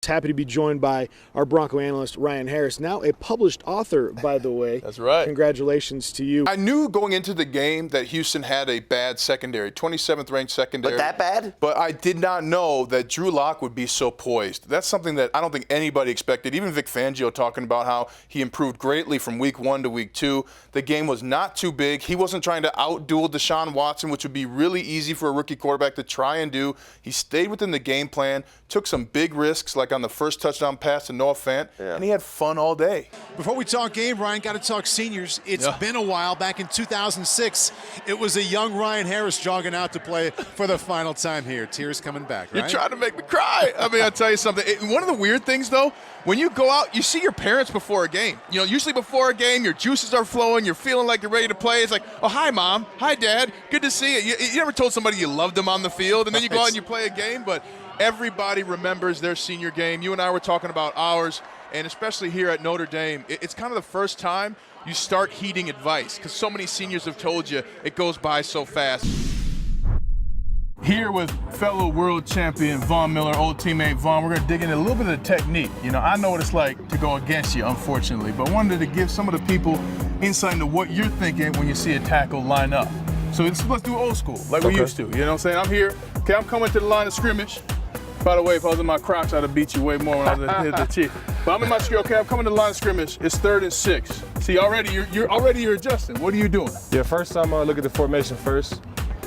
Happy to be joined by our Bronco analyst, Ryan Harris, now a published author, by the way. That's right. Congratulations to you. I knew going into the game that Houston had a bad secondary, 27th ranked secondary. But that bad? But I did not know that Drew Lock would be so poised. That's something that I don't think anybody expected. Even Vic Fangio talking about how he improved greatly from week 1 to week 2. The game was not too big. He wasn't trying to outduel Deshaun Watson, which would be really easy for a rookie quarterback to try and do. He stayed within the game plan, took some big risks, like on the first touchdown pass to Noah Fant, and he had fun all day. Before we talk game, Ryan, got to talk seniors. It's been a while. Back in 2006, it was a young Ryan Harris jogging out to play for the final time here. Tears coming back, right? You're trying to make me cry. I mean, I'll tell you something. One of the weird things, though, when you go out, you see your parents before a game. You know, usually before a game, your juices are flowing. You're feeling like you're ready to play. It's like, oh, hi, Mom. Hi, Dad. Good to see you. You never told somebody you loved them on the field, and then you go out and you play a game, but everybody remembers their senior game. You and I were talking about ours, and especially here at Notre Dame, it's kind of the first time you start heeding advice because so many seniors have told you it goes by so fast. Here with fellow world champion Von Miller, old teammate Von, we're going to dig into a little bit of the technique. You know, I know what it's like to go against you, unfortunately, but wanted to give some of the people insight into what you're thinking when you see a tackle line up. So let's do old school, like we used to. You know what I'm saying? I'm here. Okay, I'm coming to the line of scrimmage. By the way, if I was in my Crocs, I'd have beat you way more when I was at the chief. But I'm in my skill. Okay, I'm coming to the line of scrimmage. It's 3rd and 6. See, you're adjusting. What are you doing? Yeah, first time I look at the formation first.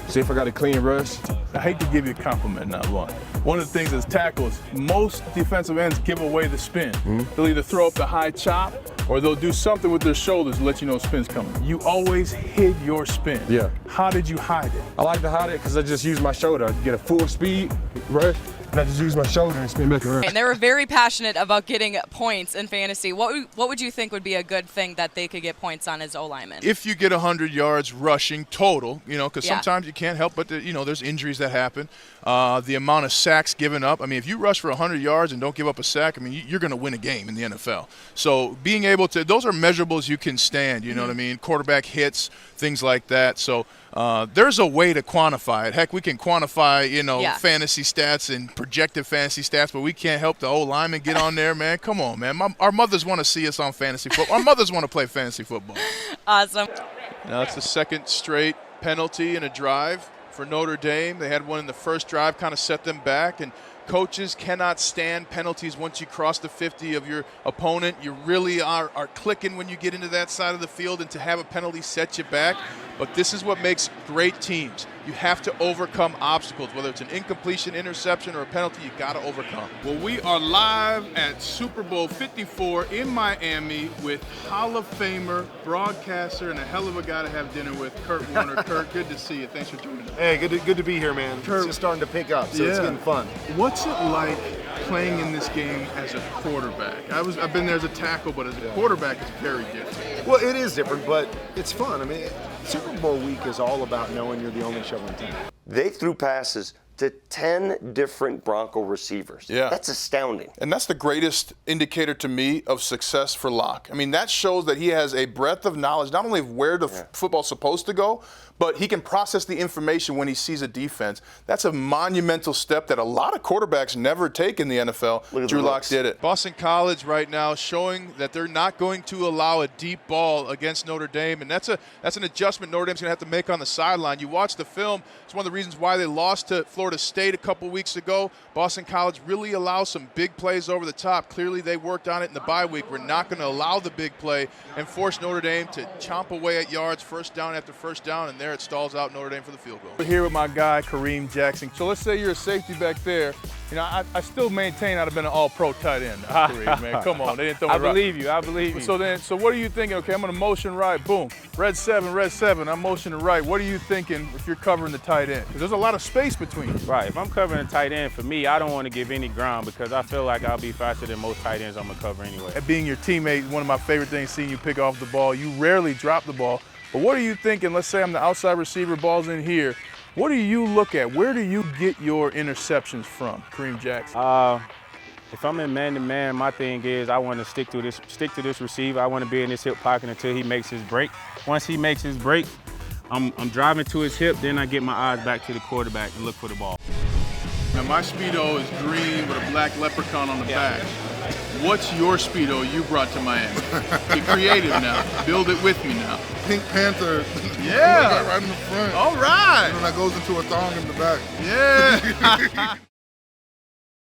See if I got a clean rush. I hate to give you a compliment, not one. One of the things as tackles, most defensive ends give away the spin. They'll either throw up the high chop or they'll do something with their shoulders to let you know spin's coming. You always hid your spin. Yeah. How did you hide it? I like to hide it because I just use my shoulder. I get a full speed rush, and I just use my shoulder and spin back around. And they were very passionate about getting points in fantasy. What would you think would be a good thing that they could get points on as O-linemen? If you get 100 yards rushing total, you know, because sometimes you can't help but, there's injuries that happen. The amount of sacks given up. I mean, if you rush for 100 yards and don't give up a sack, I mean, you're going to win a game in the NFL. So being able to, those are measurables you can stand, you know what I mean? Quarterback hits, things like that. So there's a way to quantify it. Heck, we can quantify, fantasy stats and projected fantasy stats, but we can't help the old linemen get on there, man. Come on, man. Our mothers want to see us on fantasy football. Our mothers want to play fantasy football. Awesome. Now it's the second straight penalty in a drive for Notre Dame. They had one in the first drive, kind of set them back, and coaches cannot stand penalties once you cross the 50 of your opponent. You really are clicking when you get into that side of the field, and to have a penalty set you back. But this is what makes great teams. You have to overcome obstacles, whether it's an incompletion, interception, or a penalty, you got to overcome. Well, we are live at Super Bowl 54 in Miami with Hall of Famer, broadcaster, and a hell of a guy to have dinner with, Kurt Warner. Kurt, good to see you. Thanks for joining us. Hey, good to be here, man. Kurt, it's just starting to pick up, so it's getting fun. What's it like playing in this game as a quarterback? I've been there as a tackle, but as a quarterback, it's very different. Well, it is different, but it's fun. I mean, Super Bowl week is all about knowing you're the only show on team. They threw passes to 10 different Bronco receivers. Yeah. That's astounding. And that's the greatest indicator to me of success for Locke. I mean, that shows that he has a breadth of knowledge, not only of where the football's supposed to go, but he can process the information when he sees a defense. That's a monumental step that a lot of quarterbacks never take in the NFL. Drew Lock did it. Boston College right now showing that they're not going to allow a deep ball against Notre Dame, and that's an adjustment Notre Dame's going to have to make on the sideline. You watch the film, it's one of the reasons why they lost to Florida State a couple weeks ago. Boston College really allows some big plays over the top. Clearly they worked on it in the bye week. We're not going to allow the big play and force Notre Dame to chomp away at yards, first down after first down, and there it stalls out Notre Dame for the field goal. We're here with my guy, Kareem Jackson. So let's say you're a safety back there. You know, I still maintain I'd have been an all-pro tight end, Kareem, man. Come on, they didn't throw me right. I believe you. So what are you thinking? Okay, I'm going to motion right, boom. Red 7, I'm motioning right. What are you thinking if you're covering the tight end? Because there's a lot of space between you. Right, if I'm covering a tight end, for me, I don't want to give any ground because I feel like I'll be faster than most tight ends I'm going to cover anyway. And being your teammate, one of my favorite things, seeing you pick off the ball. You rarely drop the ball. But what are you thinking? Let's say I'm the outside receiver, ball's in here. What do you look at? Where do you get your interceptions from, Kareem Jackson? If I'm in man-to-man, my thing is I want to stick to this receiver. I want to be in this hip pocket until he makes his break. Once he makes his break, I'm driving to his hip, then I get my eyes back to the quarterback and look for the ball. Now my Speedo is green with a black leprechaun on the back. What's your Speedo you brought to Miami? Get creative now. Build it with me now. Pink Panther. Yeah. Right in the front. All right. And then that goes into a thong in the back. Yeah.